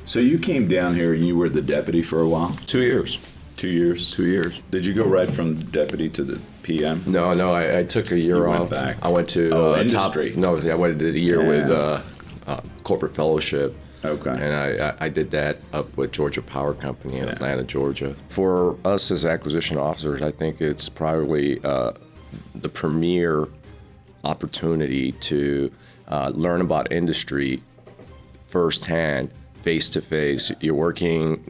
So you came down here and you were the deputy for a while? 2 years. 2 years? 2 years. Did you go right from deputy to the PM? No, I took a year off. Went back. I went to industry. I went to the year with corporate fellowship. Okay. And I did that up with Georgia Power Company in Atlanta, Georgia. For us as acquisition officers, I think it's probably the premier opportunity to learn about industry firsthand, face to face. You're working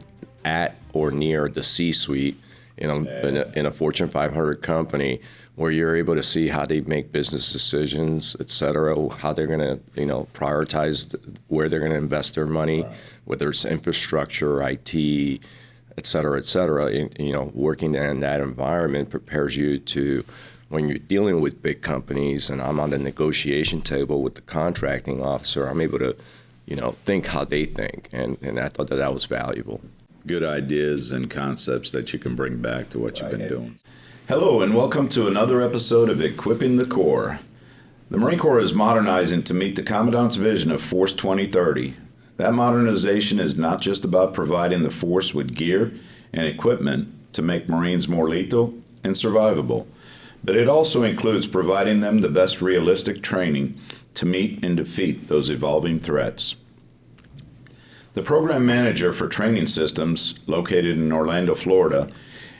at or near the C-suite in a Fortune 500 company, where you're able to see how they make business decisions, et cetera, how they're going to, prioritize where they're going to invest their money, whether it's infrastructure, IT, et cetera, et cetera. And, working in that environment prepares you to, when you're dealing with big companies, and I'm on the negotiation table with the contracting officer, I'm able to, think how they think, and I thought that was valuable. Good ideas and concepts that you can bring back to what you've been doing. Hello, and welcome to another episode of Equipping the Corps. The Marine Corps is modernizing to meet the Commandant's vision of Force 2030. That modernization is not just about providing the force with gear and equipment to make Marines more lethal and survivable, but it also includes providing them the best realistic training to meet and defeat those evolving threats. The program manager for training systems, located in Orlando, Florida,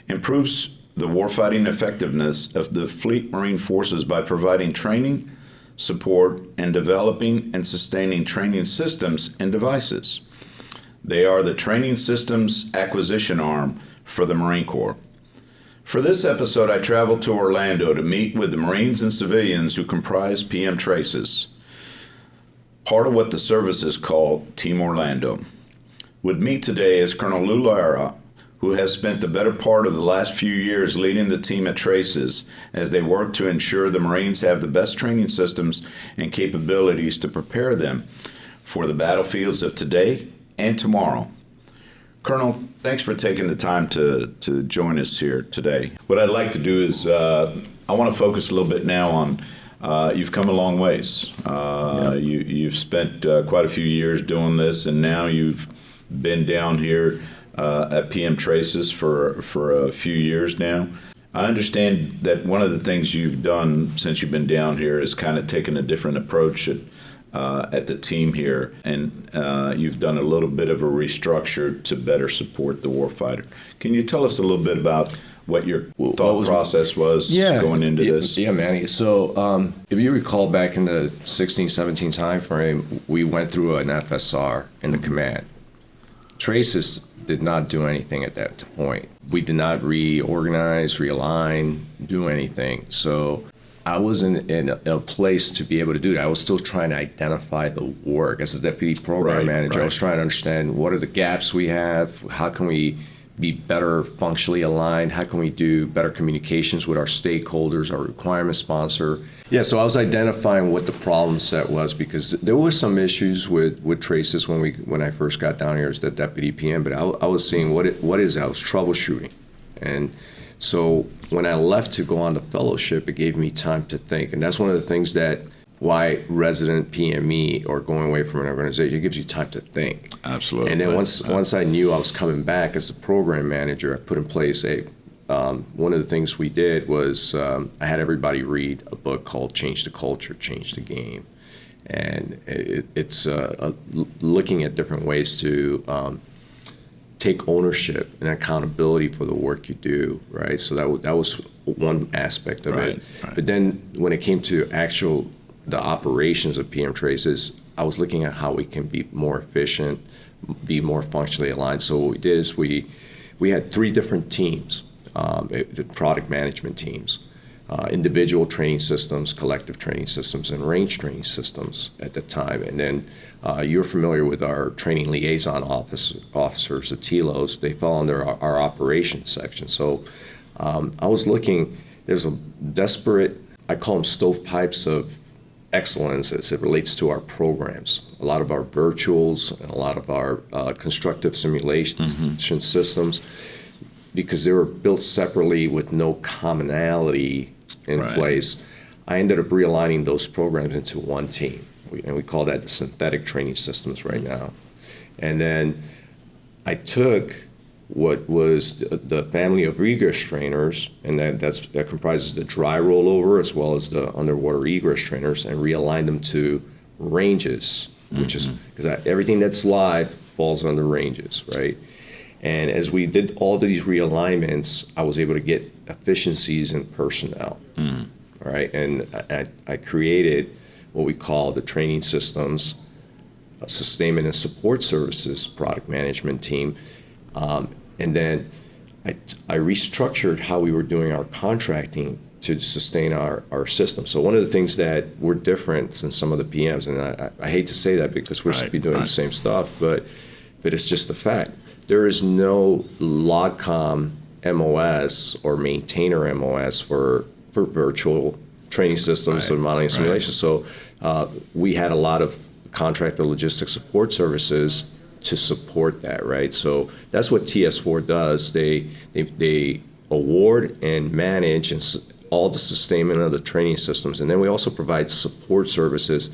improves the warfighting effectiveness of the Fleet Marine Forces by providing training, support, and developing and sustaining training systems and devices. They are the training systems acquisition arm for the Marine Corps. For this episode, I traveled to Orlando to meet with the Marines and civilians who comprise PM TRASYS, part of what the services call Team Orlando. With me today is Colonel Lara, who has spent the better part of the last few years leading the team at TRASYS as they work to ensure the Marines have the best training systems and capabilities to prepare them for the battlefields of today and tomorrow. Colonel, thanks for taking the time to join us here today. What I'd like to do is I want to focus a little bit now on you've come a long ways. You've spent quite a few years doing this, and now you've been down here at PM TRASYS for a few years now. I understand that one of the things you've done since you've been down here is kind of taken a different approach at the team here, and you've done a little bit of a restructure to better support the warfighter. Can you tell us a little bit about what your thought process was going into this? Yeah, Manny. So if you recall back in the 16-17 time frame, we went through an FSR in the command. TRASYS did not do anything at that point. We did not reorganize, realign, do anything. So I wasn't in a place to be able to do that. I was still trying to identify the work. As a deputy program manager, I was trying to understand what are the gaps we have, how can we be better functionally aligned, how can we do better communications with our stakeholders, our requirement sponsor. Yeah, so I was identifying what the problem set was, because there were some issues with TRASYS when I first got down here as the deputy PM, but I was seeing what is I was troubleshooting. And so when I left to go on the fellowship, it gave me time to think. And that's one of the things that why resident PME or going away from an organization, it gives you time to think. Absolutely. And then once I knew I was coming back as the program manager, I put in place one of the things we did was I had everybody read a book called Change the Culture, Change the Game. And it's looking at different ways to take ownership and accountability for the work you do, right? So that was one aspect of it. Right. But then when it came to the operations of PM TRASYS, I was looking at how we can be more efficient, be more functionally aligned. So what we did is we had 3 different teams, product management teams, individual training systems, collective training systems, and range training systems at the time. And then you're familiar with our training liaison officers, the TLOs. They fall under our operations section. So I was looking, there's a desperate, I call them stovepipes of excellence as it relates to our programs. A lot of our virtuals and a lot of our constructive simulation systems, because they were built separately with no commonality in place, I ended up realigning those programs into one team. And we call that the synthetic training systems right now. And then I took what was the family of egress trainers, and that comprises the dry rollover as well as the underwater egress trainers, and realigned them to ranges, which is because everything that's live falls under ranges, right? And as we did all these realignments, I was able to get efficiencies in personnel, right? And I created what we call the training systems, sustainment and support services product management team. And then I restructured how we were doing our contracting to sustain our system. So one of the things that we're different than some of the PMs, and I hate to say that because we're supposed to be doing the same stuff, but it's just a fact. There is no LogCom MOS or maintainer MOS for virtual training systems or modeling simulation. So we had a lot of contractor logistics support services to support that, right? So that's what TS4 does. They award and manage all the sustainment of the training systems. And then we also provide support services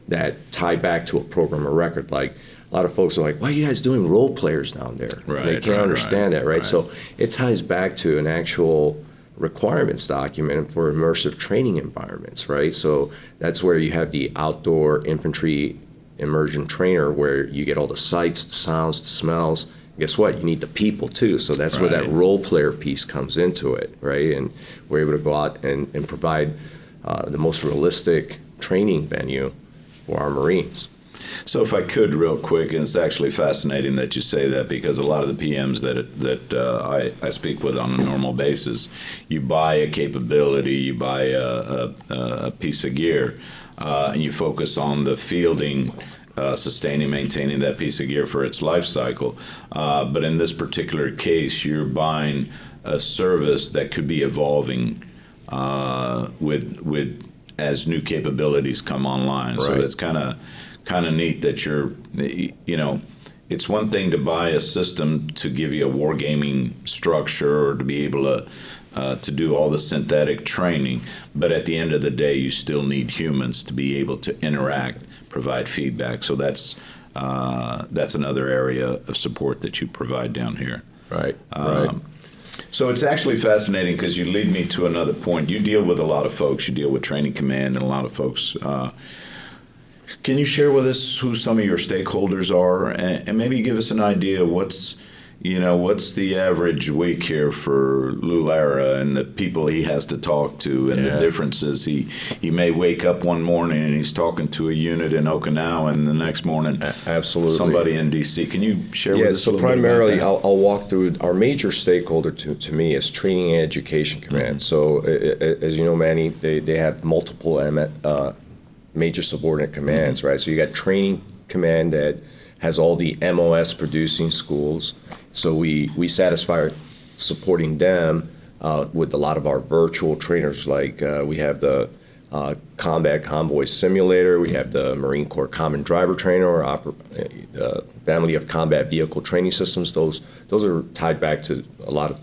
that tie back to a program of record. Like a lot of folks are like, why are you guys doing role players down there? Right, they can't understand that, right? Right. So it ties back to an actual requirements document for immersive training environments, right? So that's where you have the outdoor infantry immersion trainer where you get all the sights, the sounds, the smells. Guess what? You need the people too. So that's where that role player piece comes into it, right? And we're able to go out and provide the most realistic training venue for our Marines. So if I could real quick, and it's actually fascinating that you say that, because a lot of the PMs that I speak with on a normal basis, you buy a capability, you buy a piece of gear, and you focus on the fielding, sustaining, maintaining that piece of gear for its life cycle. But in this particular case, you're buying a service that could be evolving with as new capabilities come online. Right. So it's kind of neat that you're, it's one thing to buy a system to give you a wargaming structure or to be able to do all the synthetic training, but at the end of the day, you still need humans to be able to interact, provide feedback. So that's another area of support that you provide down here. Right. So it's actually fascinating because you lead me to another point. You deal with a lot of folks. You deal with Training Command and a lot of folks. Can you share with us who some of your stakeholders are, and maybe give us an idea what's the average week here for Lou Lara and the people he has to talk to, and the differences. He may wake up one morning and he's talking to a unit in Okinawa, and the next morning, absolutely, somebody in DC. Can you share with us a little primarily, bit about that? I'll walk through. Our major stakeholder to me is Training and Education Command. So as you know, Manny, they have multiple major subordinate commands, right? So you got Training Command that has all the MOS producing schools. So we satisfy supporting them with a lot of our virtual trainers. Like we have the Combat Convoy Simulator, we have the Marine Corps Common Driver Trainer, or family of combat vehicle training systems. Those are tied back to a lot of,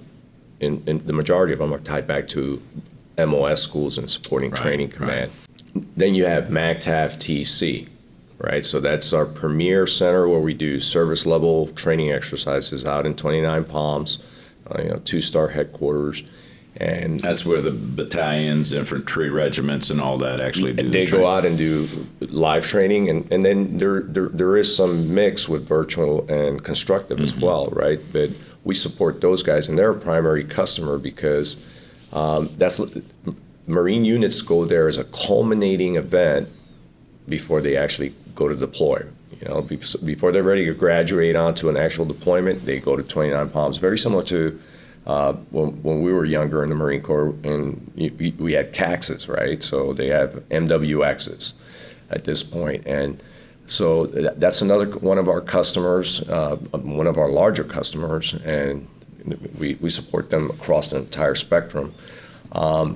in the majority of them are tied back to MOS schools and supporting Training Command. Then you have MACTAF TC, right? So that's our premier center where we do service level training exercises out in 29 Palms, 2-star headquarters. And that's where the battalions, infantry regiments, and all that actually do. They go out and do live training, and then there is some mix with virtual and constructive as well, right? But we support those guys, and they're a primary customer because that's Marine units go there as a culminating event before they actually go to deploy. Before they're ready to graduate onto an actual deployment, they go to 29 Palms. Very similar to when we were younger in the Marine Corps, and we had CAXs, right? So they have MWXs at this point. And so that's another one of our customers, one of our larger customers, and we support them across the entire spectrum.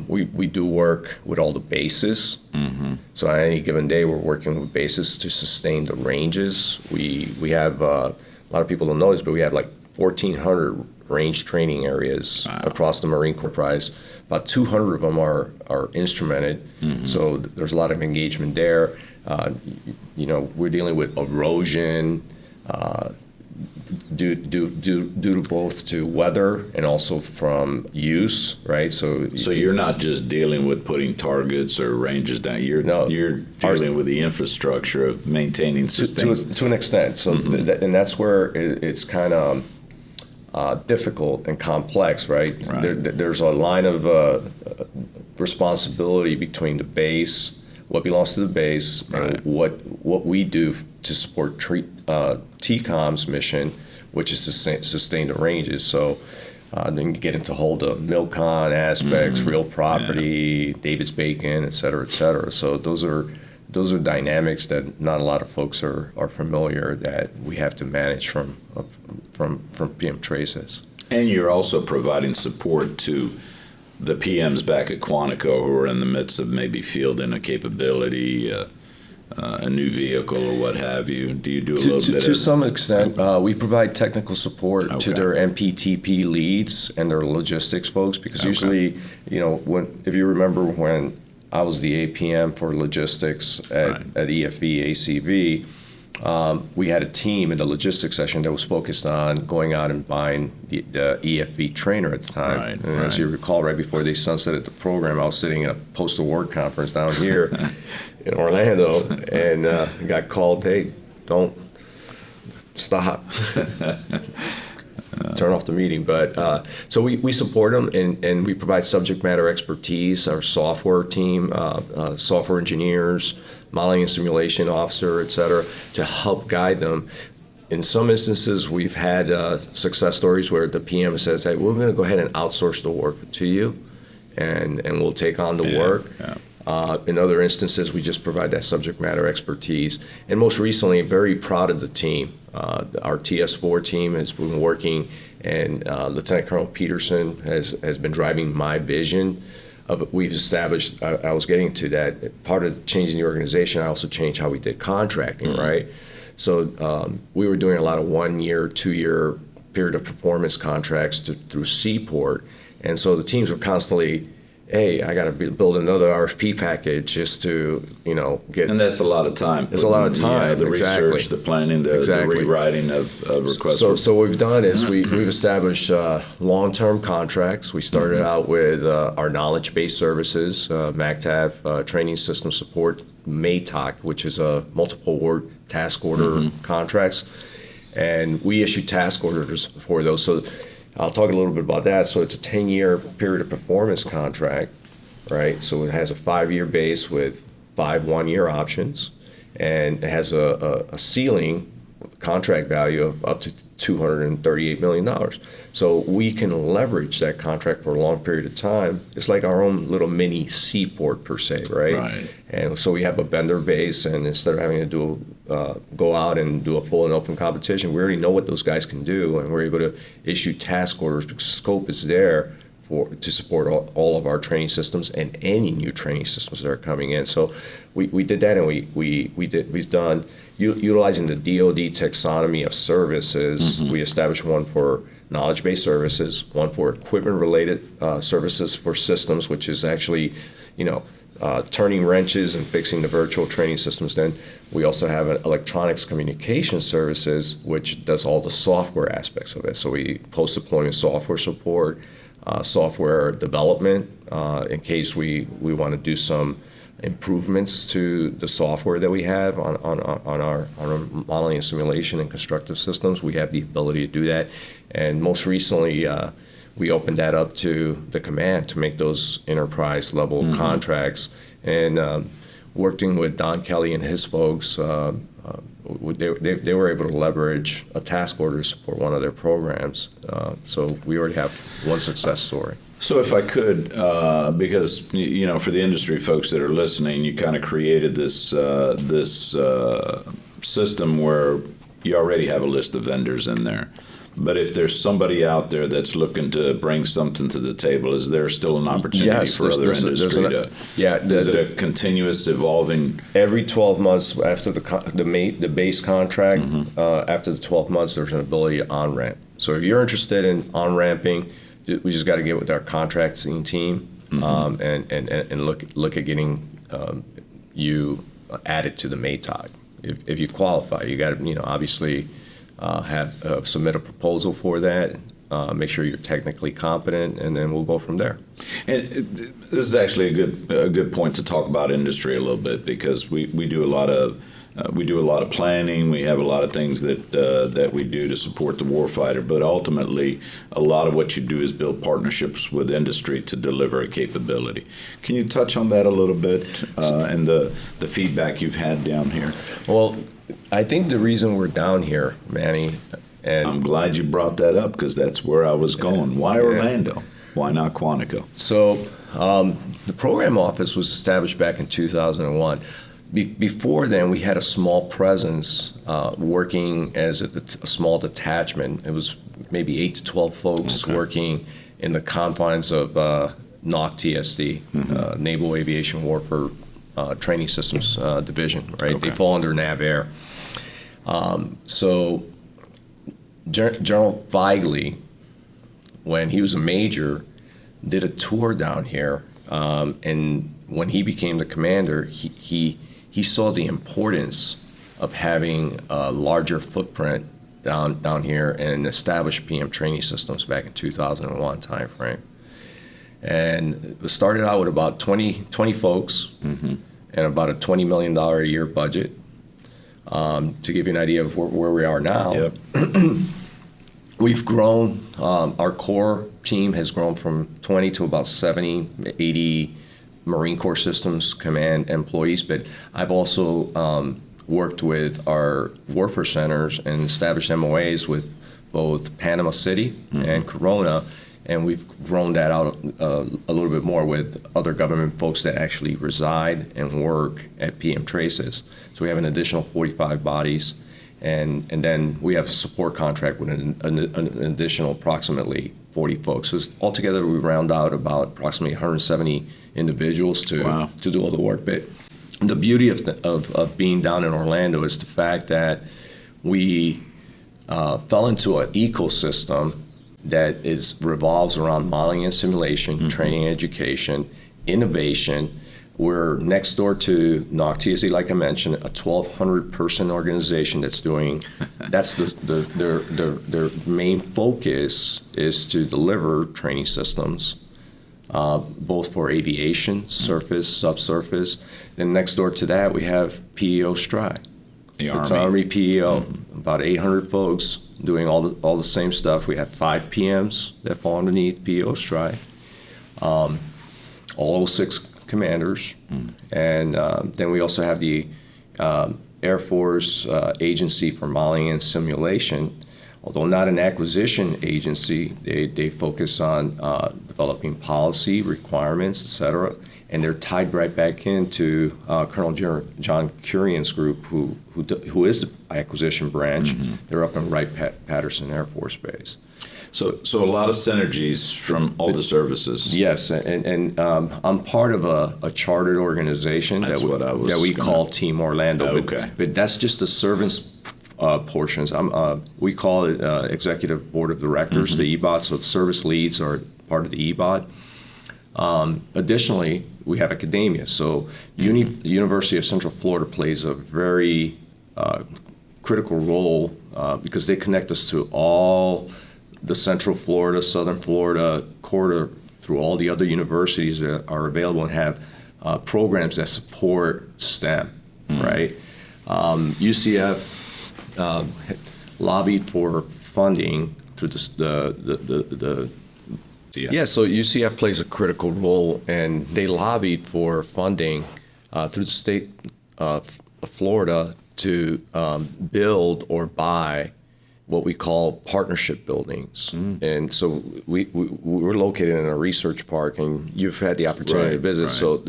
We do work with all the bases. So on any given day, we're working with bases to sustain the ranges. We have, a lot of people don't know this, but we have like 1,400 range training areas across the Marine Corps prize. About 200 of them are instrumented. So there's a lot of engagement there. We're dealing with erosion, due to both to weather and also from use, right? So you're not just dealing with putting targets or ranges down. You're dealing with the infrastructure of maintaining sustainability to an extent. So and that's where it's kind of difficult and complex, right? There's a line of responsibility between the base, what belongs to the base, and what we do to support TCOM's mission, which is to sustain the ranges. So then you get into whole the MILCON aspects, real property, David's Bacon, et cetera, et cetera. So those are dynamics that not a lot of folks are familiar that we have to manage from PM TRASYS. And you're also providing support to the PMs back at Quantico who are in the midst of maybe fielding a capability, a new vehicle or what have you. Do you do a little bit to some extent? We provide technical support to their MPTP leads and their logistics folks, because usually, if you remember when I was the APM for logistics at EFV, ACV, we had a team in the logistics session that was focused on going out and buying the EFV trainer at the time. As you recall, right before they sunsetted the program, I was sitting in a post-award conference down here in Orlando, and got called, hey, don't stop. Turn off the meeting. But so we support them, and we provide subject matter expertise, our software team, software engineers, modeling and simulation officer, et cetera, to help guide them. In some instances, we've had success stories where the PM says, hey, we're going to go ahead and outsource the work to you, and we'll take on the work. In other instances, we just provide that subject matter expertise. And most recently, very proud of the team. Our TS4 team has been working, and Lieutenant Colonel Peterson has been driving my vision of it. We've established, I was getting to that, part of changing the organization, I also changed how we did contracting, right? So we were doing a lot of 1 year, 2 year period of performance contracts through Seaport. And so the teams were constantly, hey, I got to build another RFP package just to, get. And that's a lot of time. It's a lot of time. The research, the planning, the rewriting of requests. So what we've done is we've established long-term contracts. We started out with our knowledge-based services, MACTAV, training system support, MATOC, which is a multiple award task order contracts. And we issue task orders for those. So I'll talk a little bit about that. So it's a 10-year period of performance contract, right? So it has a 5-year base with 5 1-year options, and it has a ceiling contract value of up to $238 million. So we can leverage that contract for a long period of time. It's like our own little mini seaport per se, right? And so we have a vendor base, and instead of having to go out and do a full and open competition, we already know what those guys can do, and we're able to issue task orders because the scope is there to support all of our training systems and any new training systems that are coming in. So we did that, and we've done utilizing the DoD taxonomy of services. We established one for knowledge-based services, one for equipment-related services for systems, which is actually, turning wrenches and fixing the virtual training systems. Then we also have an electronics communication services, which does all the software aspects of it. So we post-deployment software support, software development, in case we want to do some improvements to the software that we have on our modeling and simulation and constructive systems. We have the ability to do that. And most recently, we opened that up to the command to make those enterprise level contracts. And working with Don Kelly and his folks, they were able to leverage a task order to support one of their programs. So we already have one success story. So if I could, because for the industry folks that are listening, you kind of created this system where you already have a list of vendors in there. But if there's somebody out there that's looking to bring something to the table, is there still an opportunity for other industry to? Is it a continuous evolving? Every 12 months after the base contract, after the 12 months, there's an ability to on-ramp. So if you're interested in on-ramping, we just got to get with our contracting team and look at getting you added to the MATOC. If you qualify, you got to obviously submit a proposal for that, make sure you're technically competent, and then we'll go from there. And this is actually a good point to talk about industry a little bit, because we do a lot of planning. We have a lot of things that we do to support the warfighter, but ultimately, a lot of what you do is build partnerships with industry to deliver a capability. Can you touch on that a little bit and the feedback you've had down here? Well, I think the reason we're down here, Manny, and I'm glad you brought that up, because that's where I was going. Why Orlando? Why not Quantico? So the program office was established back in 2001. Before then, we had a small presence working as a small detachment. It was maybe 8 to 12 folks working in the confines of NOC TSD, Naval Aviation Warfare Training Systems Division, right? Okay. They fall under NAV Air. So General Feigley, when he was a major, did a tour down here, and when he became the commander, he saw the importance of having a larger footprint down here and established PM training systems back in 2001 timeframe. And it started out with about 20 folks and about a $20 million a year budget. To give you an idea of where we are now, we've grown. Our core team has grown from 20 to about 70, 80 Marine Corps Systems Command employees, but I've also worked with our warfare centers and established MOAs with both Panama City and Corona, and we've grown that out a little bit more with other government folks that actually reside and work at PM TRASYS. So we have an additional 45 bodies, and then we have a support contract with an additional approximately 40 folks. So altogether, we round out about approximately 170 individuals to do all the work. But the beauty of being down in Orlando is the fact that we fell into an ecosystem that revolves around modeling and simulation, training and education, innovation. We're next door to NOC TSD, like I mentioned, a 1,200 person organization that's doing. That's their main focus is to deliver training systems, both for aviation, surface, subsurface. Then next door to that, we have PEO Stride. It's Army PEO, about 800 folks doing all the same stuff. We have 5 PMs that fall underneath PEO Stride, all 06 commanders, and then we also have the Air Force Agency for Modeling and Simulation. Although not an acquisition agency, they focus on developing policy, requirements, et cetera, and they're tied right back into Colonel John Curian's group, who is the acquisition branch. They're up in Wright-Patterson Air Force Base. So a lot of synergies from all the services. Yes, and I'm part of a chartered organization that we call Team Orlando. But that's just the servants portions. We call it Executive Board of Directors, the EBOT. So the service leads are part of the EBOT. Additionally, we have academia. So the University of Central Florida plays a very critical role because they connect us to all the Central Florida, Southern Florida corridor through all the other universities that are available and have programs that support STEM, right? UCF lobbied for funding through the so UCF plays a critical role, and they lobbied for funding through the state of Florida to build or buy what we call partnership buildings. And so we're located in a research park, and you've had the opportunity to visit. Right. So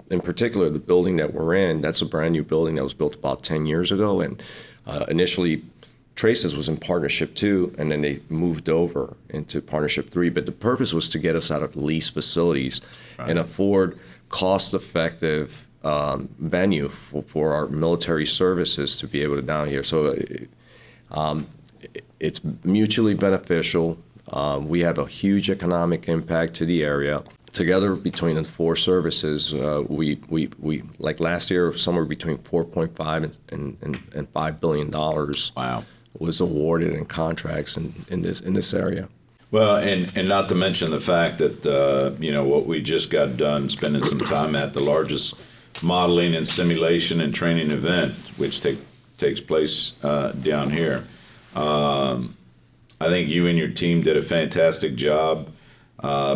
in particular, the building that we're in, that's a brand new building that was built about 10 years ago. And initially, TRASYS was in Partnership 2, and then they moved over into Partnership 3. But the purpose was to get us out of leased facilities and afford cost-effective venue for our military services to be able to down here. So it's mutually beneficial. We have a huge economic impact to the area. Together, between the 4 services, we like last year, somewhere between $4.5 and $5 billion. was awarded in contracts in this area. Well, and not to mention the fact that, what we just got done spending some time at, the largest modeling and simulation and training event, which takes place down here. I think you and your team did a fantastic job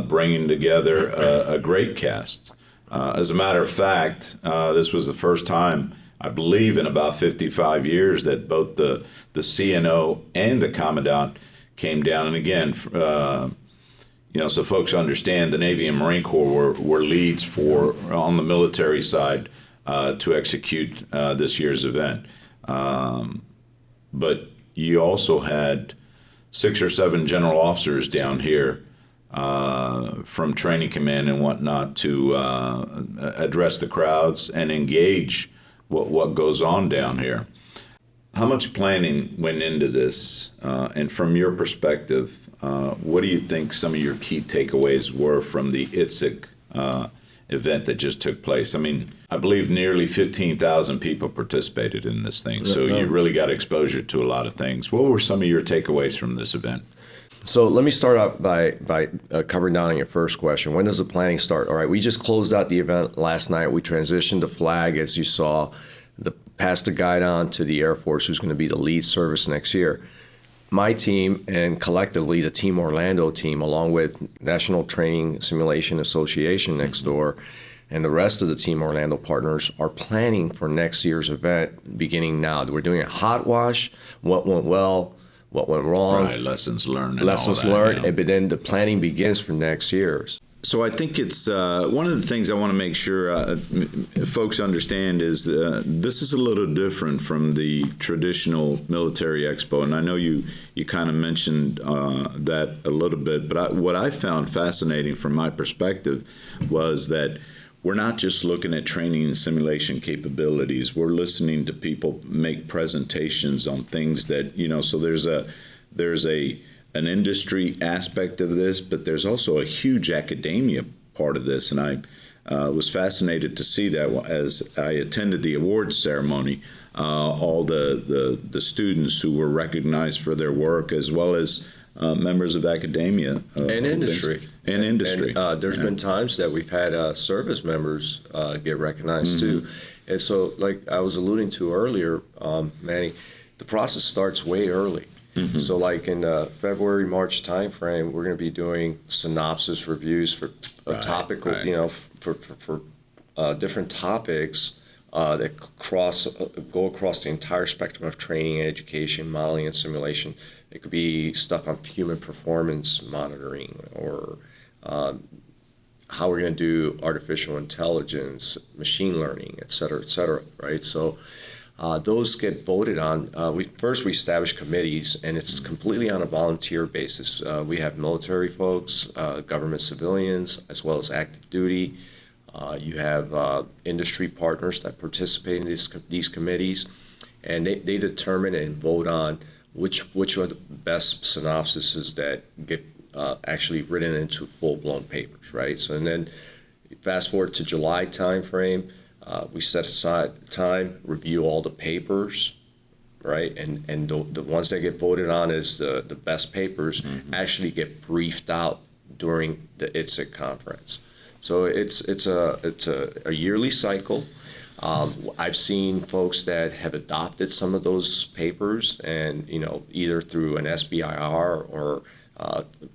bringing together a great cast. As a matter of fact, this was the first time, I believe, in about 55 years that both the CNO and the Commandant came down. And again, so folks understand the Navy and Marine Corps were leads on the military side to execute this year's event. But you also had 6 or 7 general officers down here from training command and whatnot to address the crowds and engage what goes on down here. How much planning went into this? And from your perspective, what do you think some of your key takeaways were from the ITSEC event that just took place? I mean, I believe nearly 15,000 people participated in this thing, so you really got exposure to a lot of things. What were some of your takeaways from this event? So let me start out by covering down on your first question. When does the planning start? All right, we just closed out the event last night. We transitioned the flag, as you saw, passed the guide on to the Air Force, who's going to be the lead service next year. My team and collectively the Team Orlando team, along with National Training Simulation Association next door, and the rest of the Team Orlando partners are planning for next year's event beginning now. We're doing a hot wash, what went well, what went wrong. Right, lessons learned. Lessons learned, but then the planning begins for next year's. So I think it's one of the things I want to make sure folks understand is this is a little different from the traditional military expo, and I know you kind of mentioned that a little bit, but what I found fascinating from my perspective was that we're not just looking at training and simulation capabilities. We're listening to people make presentations on things that, so there's an industry aspect of this, but there's also a huge academia part of this. And I was fascinated to see that as I attended the awards ceremony, all the students who were recognized for their work, as well as members of academia. And industry. And industry. And, there's been times that we've had service members get recognized too. And so, like I was alluding to earlier, Manny, the process starts way early. So like in the February, March timeframe, we're going to be doing synopsis reviews for topical, for different topics that go across the entire spectrum of training and education, modeling and simulation. It could be stuff on human performance monitoring or how we're going to do artificial intelligence, machine learning, et cetera, right? So those get voted on. We establish committees, and it's completely on a volunteer basis. We have military folks, government civilians, as well as active duty. You have industry partners that participate in these committees, and they determine and vote on which are the best synopsises that get actually written into full-blown papers, right? So, and then fast forward to July timeframe. We set aside time, review all the papers, right? And the ones that get voted on as the best papers actually get briefed out during the ITSEC conference. So it's a yearly cycle. I've seen folks that have adopted some of those papers and, either through an SBIR or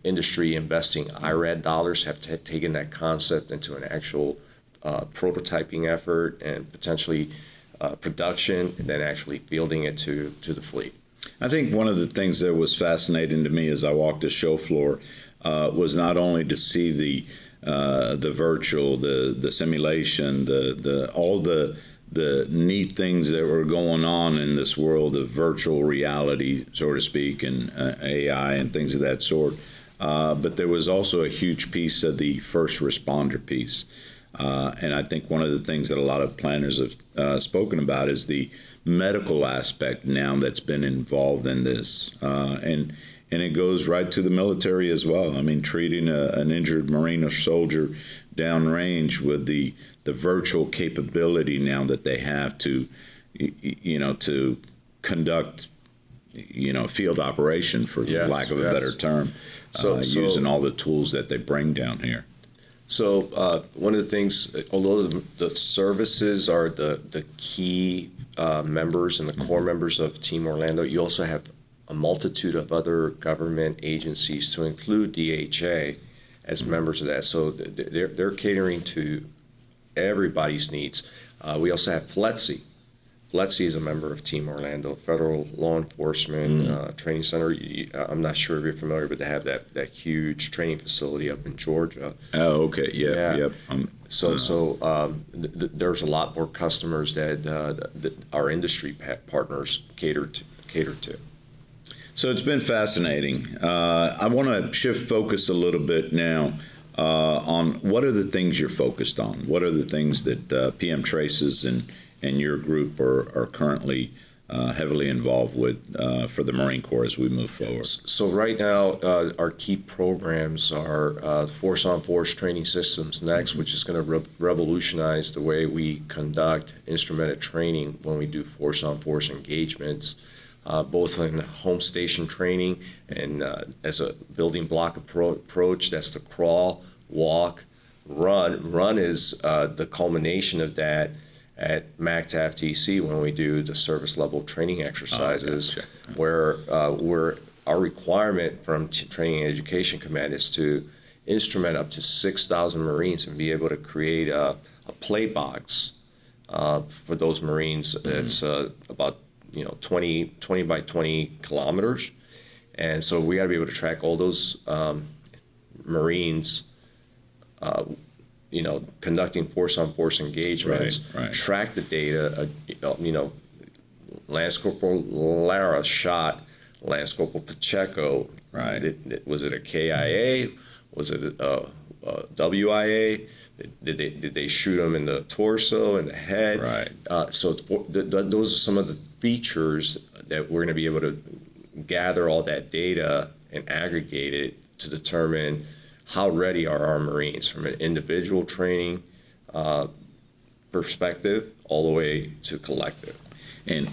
industry investing IRAD dollars have taken that concept into an actual prototyping effort and potentially production, and then actually fielding it to the fleet. I think one of the things that was fascinating to me as I walked the show floor was not only to see the virtual, the simulation, all the neat things that were going on in this world of virtual reality, so to speak, and AI and things of that sort. But there was also a huge piece of the first responder piece. And I think one of the things that a lot of planners have spoken about is the medical aspect now that's been involved in this. And it goes right to the military as well. I mean, treating an injured Marine or soldier downrange with the virtual capability now that they have to, to conduct, field operation, for lack of a better term, using all the tools that they bring down here. So one of the things, although the services are the key members and the core members of Team Orlando, you also have a multitude of other government agencies, to include DHA, as members of that. So they're catering to everybody's needs. We also have FLETC. FLETC is a member of Team Orlando, Federal Law Enforcement Training Center. I'm not sure if you're familiar, but they have that huge training facility up in Georgia. Oh, okay, yeah. Yep. There's a lot more customers that our industry partners cater to. So it's been fascinating. I want to shift focus a little bit now on what are the things you're focused on? What are the things that PM TRASYS and your group are currently heavily involved with for the Marine Corps as we move forward? So right now, our key programs are Force-on-Force Training Systems Next, which is going to revolutionize the way we conduct instrumented training when we do force-on-force engagements, both in home station training and as a building block approach. That's the crawl, walk, run. Run is the culmination of that at MACTAF TC when we do the service level training exercises, where our requirement from Training and Education Command is to instrument up to 6,000 Marines and be able to create a play box for those Marines. It's about 20 by 20 kilometers, and so we got to be able to track all those Marines conducting force-on-force engagements, track the data. Lance Corporal Lara shot Lance Corporal Pacheco. Was it a KIA? Was it a WIA? Did they shoot him in the torso, in the head? So those are some of the features that we're going to be able to gather all that data and aggregate it to determine how ready are our Marines from an individual training perspective all the way to collective. And,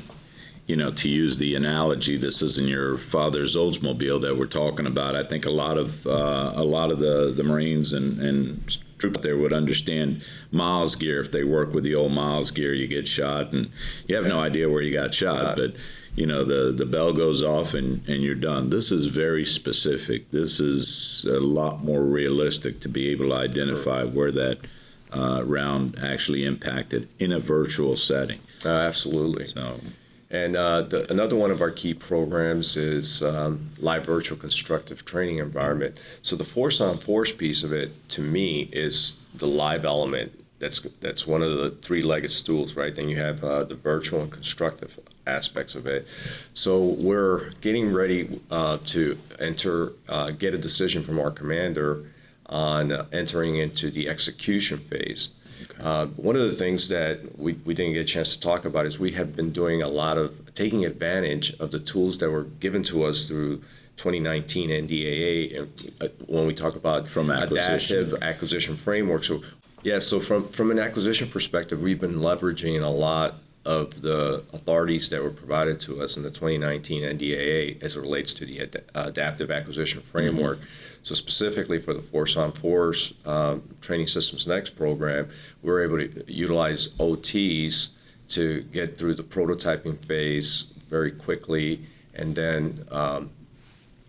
to use the analogy, this isn't your father's Oldsmobile that we're talking about. I think a lot of the Marines and troops there would understand miles gear. If they work with the old miles gear, you get shot and you have no idea where you got shot, but the bell goes off and you're done. This is very specific. This is a lot more realistic to be able to identify where that round actually impacted in a virtual setting. Absolutely. So, and another one of our key programs is live virtual constructive training environment. So the force-on-force piece of it, to me, is the live element. That's one of the three-legged stools, right? Then you have the virtual and constructive aspects of it. So we're getting ready to get a decision from our commander on entering into the execution phase. One of the things that we didn't get a chance to talk about is we have been doing a lot of taking advantage of the tools that were given to us through 2019 NDAA when we talk about from adaptive acquisition framework. So from an acquisition perspective, we've been leveraging a lot of the authorities that were provided to us in the 2019 NDAA as it relates to the adaptive acquisition framework. So specifically for the Force-on-Force Training Systems Next program, we were able to utilize OTs to get through the prototyping phase very quickly and then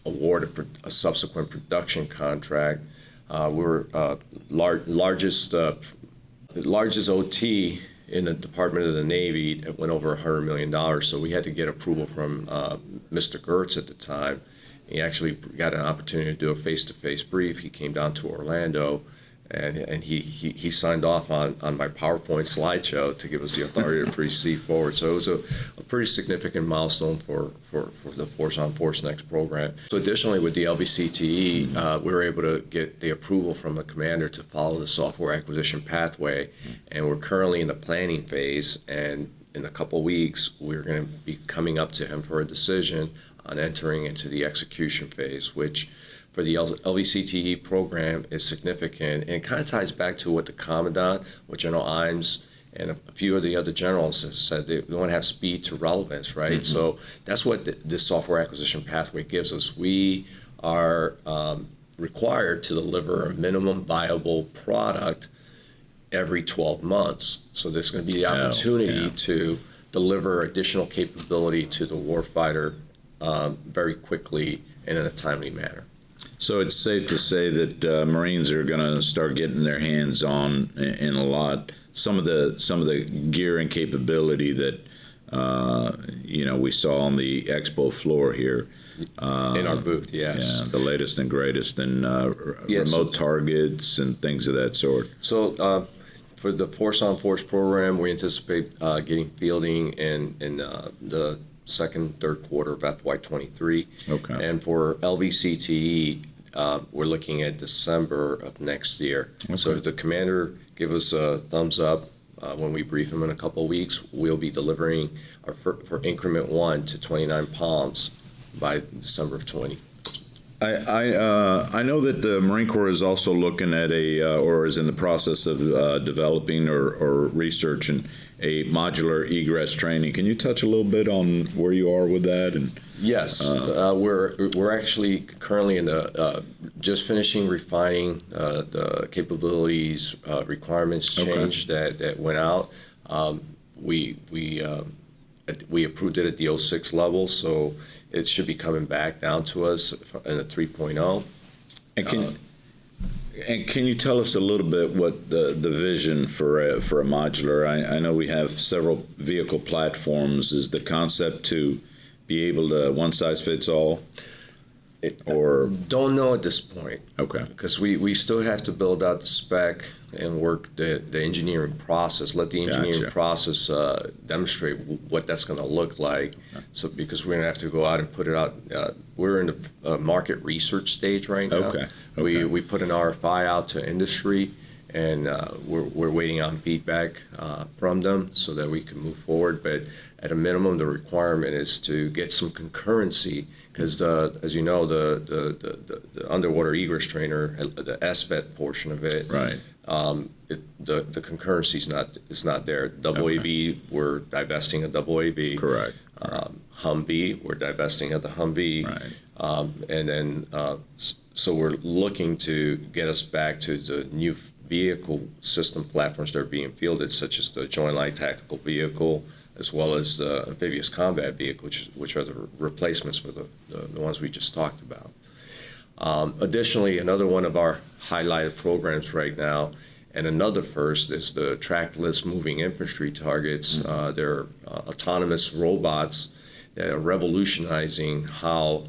award a subsequent production contract. We were largest OT in the Department of the Navy. It went over $100 million, so we had to get approval from Mr. Gertz at the time. He actually got an opportunity to do a face-to-face brief. He came down to Orlando, and he signed off on my PowerPoint slideshow to give us the authority to proceed forward. So it was a pretty significant milestone for the Force-on-Force Next program. So additionally, with the LVCTE, we were able to get the approval from the commander to follow the software acquisition pathway, and we're currently in the planning phase, and in a couple weeks, we're going to be coming up to him for a decision on entering into the execution phase, which for the LVCTE program is significant. And it kind of ties back to what the Commandant, which I know IMS And a few of the other generals have said they want to have speed to relevance, right? So that's what this software acquisition pathway gives us. We are required to deliver a minimum viable product every 12 months. So there's going to be the opportunity to deliver additional capability to the warfighter very quickly and in a timely manner. So it's safe to say that Marines are going to start getting their hands on in a lot some of the gear and capability that we saw on the expo floor here in our booth. Yes, the latest and greatest in remote targets and things of that sort. So for the Force on Force program, we anticipate getting fielding in the second, third quarter of FY23. Okay. And for LVCTE, we're looking at December of next year. Okay. So if the commander give us a thumbs up when we brief him in a couple of weeks, we'll be delivering for increment 1 to 29 palms by December of 20. I know that the Marine Corps is also looking at or is in the process of developing or researching a modular egress training. Can you touch a little bit on where you are with that? And yes, we're actually currently in the just finishing refining the capabilities requirements change that went out. We approved it at the 06 level, so it should be coming back down to us in a 3.0. And can you tell us a little bit what the vision for a modular? I know we have several vehicle platforms. Is the concept to be able to one size fits all? Or don't know at this point. Okay. Because we still have to build out the spec and work the engineering process. Let the engineering process demonstrate what that's going to look like. So because we're going to have to go out and put it out. We're in the market research stage right now. Okay. We put an RFI out to industry, and we're waiting on feedback from them so that we can move forward. But at a minimum, the requirement is to get some concurrency. Because as you know, the underwater egress trainer, the SVET portion of it, right? The concurrency is not there. AAV, we're divesting of AAV. Correct. Humvee, we're divesting of the Humvee. Right. And then so we're looking to get us back to the new vehicle system platforms that are being fielded, such as the Joint Light Tactical Vehicle, as well as the amphibious combat vehicle, which are the replacements for the ones we just talked about. Additionally, another one of our highlighted programs right now, and another first, is the trackless moving infantry targets. They're autonomous robots that are revolutionizing how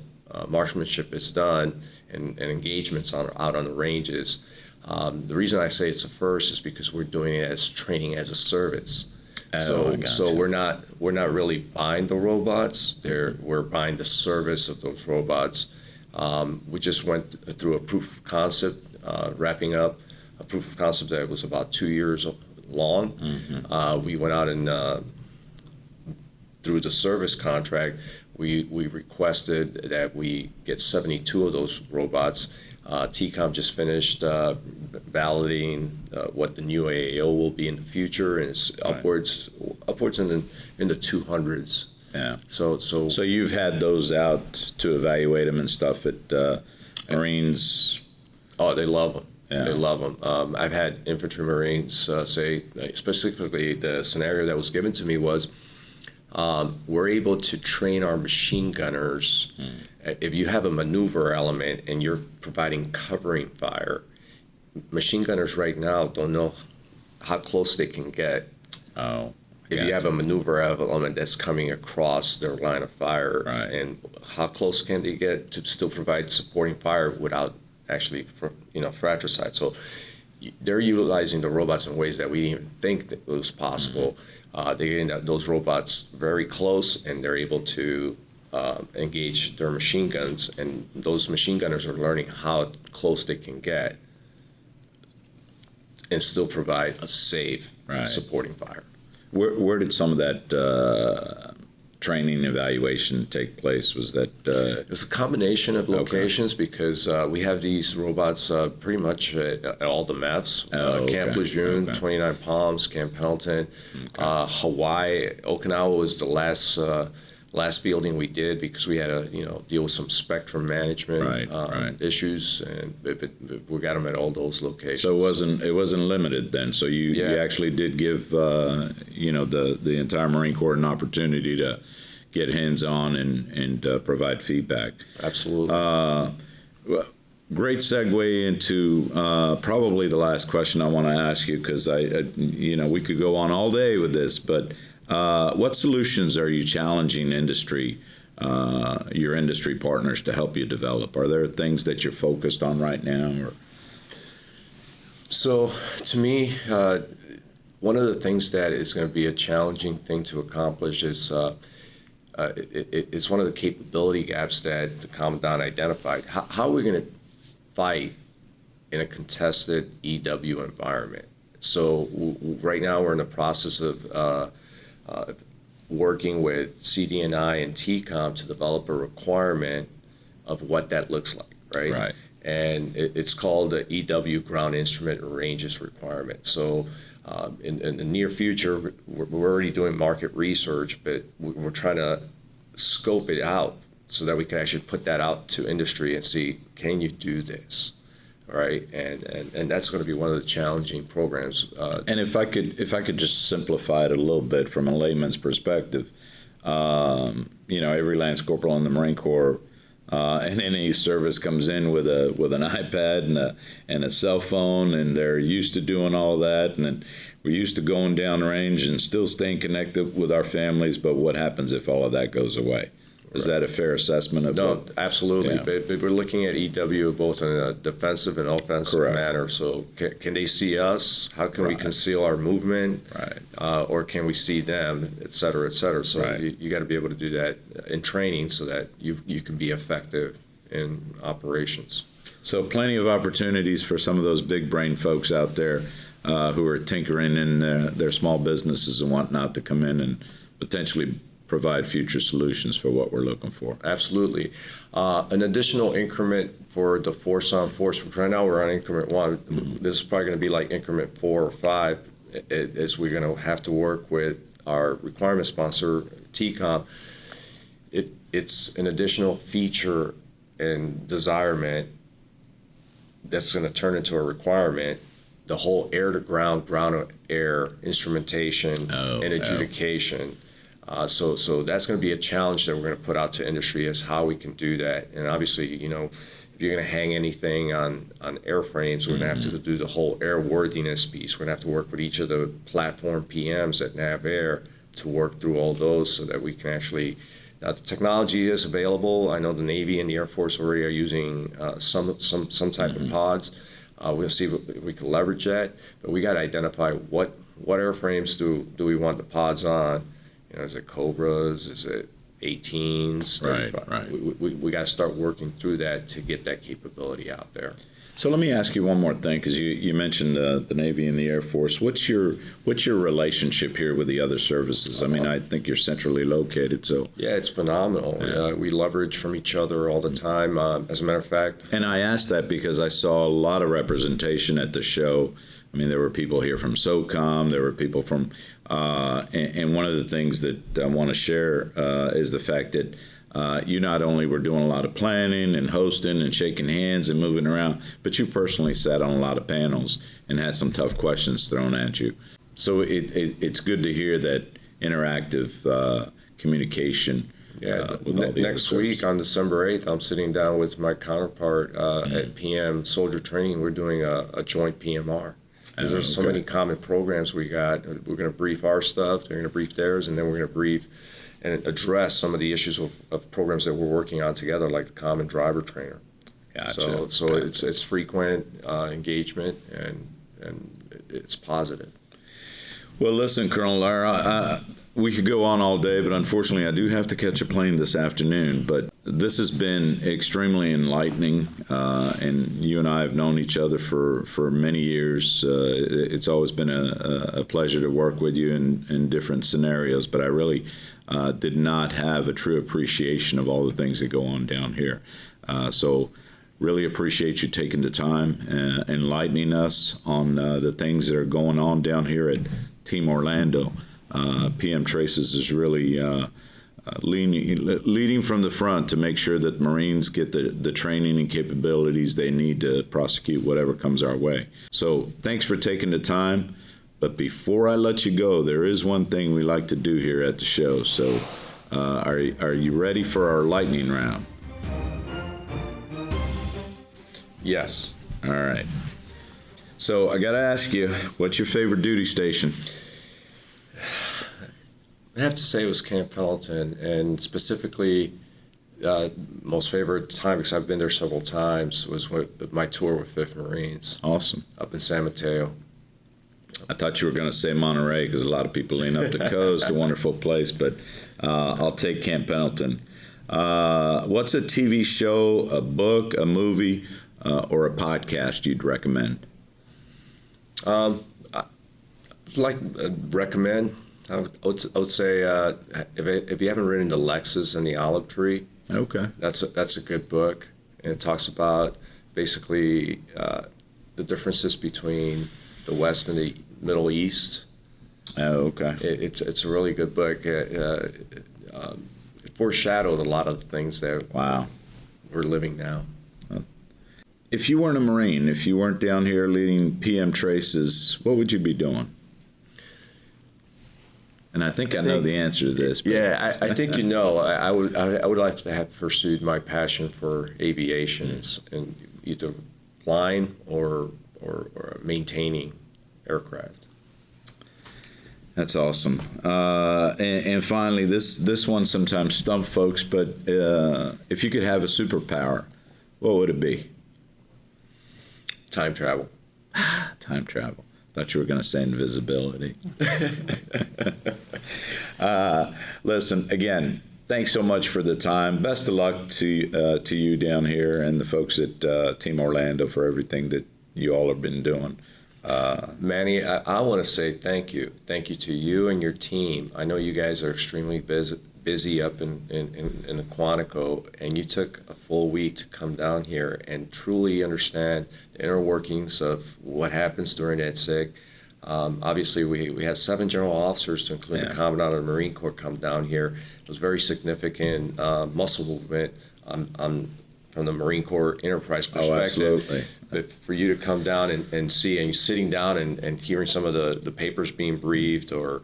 marksmanship is done and engagements out on the ranges. The reason I say it's a first is because we're doing it as training as a service. So we're not really buying the robots. We're buying the service of those robots. We just went through a proof of concept, wrapping up a proof of concept that was about 2 years long. We went out and through the service contract, we requested that we get 72 of those robots. TCOM just finished validating what the new AAO will be in the future, and it's upwards in the 200s. Yeah. So you've had those out to evaluate them and stuff at Marines. Oh, they love them. Yeah. They love them. I've had infantry Marines say, specifically, the scenario that was given to me was, we're able to train our machine gunners. If you have a maneuver element and you're providing covering fire, machine gunners right now don't know how close they can get. Oh. If you have a maneuver element that's coming across their line of fire, and how close can they get to still provide supporting fire without actually, fratricide? So they're utilizing the robots in ways that we didn't even think that it was possible. They're getting those robots very close, and they're able to engage their machine guns, and those machine gunners are learning how close they can get and still provide a safe supporting fire. Where did some of that training evaluation take place? Was that It was a combination of locations because we have these robots pretty much at all the MEVs. Camp Lejeune, 29 Palms, Camp Pendleton, Hawaii. Okinawa was the last building we did because we had to deal with some spectrum management issues, and we got them at all those locations. So it wasn't limited then. So you actually did give the entire Marine Corps an opportunity to get hands-on and provide feedback. Absolutely. Great segue into probably the last question I want to ask you, because we could go on all day with this, but what solutions are you challenging your industry partners to help you develop? Are there things that you're focused on right now? Or? So to me, one of the things that is going to be a challenging thing to accomplish is it's one of the capability gaps that the Commandant identified. How are we going to fight in a contested EW environment? So right now we're in the process of working with CD&I and TCOM to develop a requirement of what that looks like, right? Right. And it's called the EW Ground Instrument Ranges Requirement. So in the near future, we're already doing market research, but we're trying to scope it out so that we can actually put that out to industry and see, can you do this? Right, and that's going to be one of the challenging programs. And if I could just simplify it a little bit from a layman's perspective, every Lance Corporal in the Marine Corps and any service comes in with an iPad and a cell phone, and they're used to doing all that, and we're used to going down range and still staying connected with our families. But what happens if all of that goes away? Is that a fair assessment of No, absolutely. Yeah. But we're looking at EW both in a defensive and offensive manner. So can they see us? How can we conceal our movement? Right. Or can we see them, et cetera, et cetera? So you got to be able to do that in training so that you can be effective in operations. So plenty of opportunities for some of those big brain folks out there who are tinkering in their small businesses and whatnot to come in and potentially provide future solutions for what we're looking for. Absolutely. An additional increment for the force on force. Right now we're on increment 1. Mm-hmm. This is probably going to be like increment 4 or 5 as we're going to have to work with our requirement sponsor, TCOM. It's an additional feature and desirement that's going to turn into a requirement. The whole air-to-ground, ground-to-air instrumentation and adjudication. So that's going to be a challenge that we're going to put out to industry as how we can do that. And obviously, if you're going to hang anything on airframes, we're going to have to do the whole airworthiness piece. We're going to have to work with each of the platform PMs at NavAir to work through all those so that we can actually. Now, the technology is available. I know the Navy and the Air Force already are using some type of pods. We're going to see if we can leverage that. But we got to identify what airframes do we want the pods on. Is it Cobras? Is it 18s? Right. We got to start working through that to get that capability out there. So let me ask you one more thing, because you mentioned the Navy and the Air Force. What's your relationship here with the other services? I mean, I think you're centrally located, so. Yeah, it's phenomenal. Yeah. We leverage from each other all the time. As a matter of fact. And I asked that because I saw a lot of representation at the show. I mean, there were people here from SOCOM, there were people from, and one of the things that I want to share is the fact that you not only were doing a lot of planning and hosting and shaking hands and moving around, but you personally sat on a lot of panels and had some tough questions thrown at you. So it's good to hear that interactive communication. Next week on December 8th, I'm sitting down with my counterpart at PM Soldier Training. We're doing a joint PMR. Because there's so many common programs we got. We're going to brief our stuff, they're going to brief theirs, and then we're going to brief and address some of the issues of programs that we're working on together, like the Common Driver Trainer. Gotcha. So it's frequent engagement, and it's positive. Well, listen, Colonel Lara, we could go on all day, but unfortunately I do have to catch a plane this afternoon. But this has been extremely enlightening, and you and I have known each other for many years. It's always been a pleasure to work with you in different scenarios, but I really did not have a true appreciation of all the things that go on down here. So really appreciate you taking the time and enlightening us on the things that are going on down here at Team Orlando. PM TRASYS is really leading from the front to make sure that Marines get the training and capabilities they need to prosecute whatever comes our way. So thanks for taking the time. But before I let you go, there is one thing we like to do here at the show. So are you ready for our lightning round? Yes. All right. So I got to ask you, what's your favorite duty station? I have to say it was Camp Pendleton, and specifically, most favorite time, because I've been there several times, was my tour with 5th Marines. Awesome. Up in San Mateo. I thought you were going to say Monterey because a lot of people lean up the coast, a wonderful place, but I'll take Camp Pendleton. What's a TV show, a book, a movie, or a podcast you'd recommend? Recommend. I would say if you haven't written The Lexus and the Olive Tree, okay, that's a good book, and it talks about basically the differences between the West and the Middle East. Oh, okay. It's a really good book. It foreshadowed a lot of the things that we're living now. If you weren't a Marine, if you weren't down here leading PM TRASYS, what would you be doing? And I think I know the answer to this. But. Yeah, I think you know. I would like to have pursued my passion for aviation and either flying or maintaining aircraft. That's awesome. And finally, this one sometimes stumps folks, but if you could have a superpower, what would it be? Time travel. Time travel. Thought you were going to say invisibility. Listen, again, thanks so much for the time. Best of luck to you down here and the folks at Team Orlando for everything that you all have been doing. Manny, I want to say thank you. Thank you to you and your team. I know you guys are extremely busy up in the Quantico, and you took a full week to come down here and truly understand the inner workings of what happens during that SIG. Obviously, we had 7 general officers, to include the Commandant of the Marine Corps, come down here. It was very significant muscle movement from the Marine Corps enterprise perspective. Oh, absolutely. But for you to come down and see, and you sitting down and hearing some of the papers being briefed, or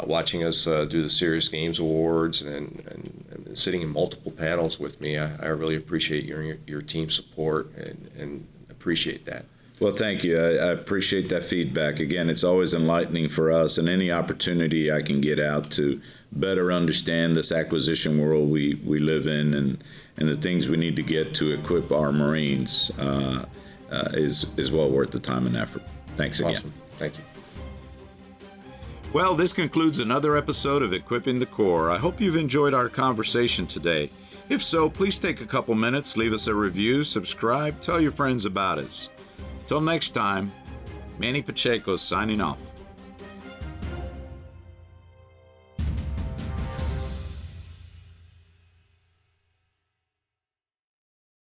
watching us do the Serious Games Awards, and sitting in multiple panels with me, I really appreciate your team support and appreciate that. Well, thank you. I appreciate that feedback. Again, it's always enlightening for us, and any opportunity I can get out to better understand this acquisition world we live in, and the things we need to get to equip our Marines is well worth the time and effort. Thanks again. Awesome. Thank you. Well, this concludes another episode of Equipping the Corps. I hope you've enjoyed our conversation today. If so, please take a couple minutes, leave us a review, subscribe, tell your friends about us. Till next time, Manny Pacheco signing off.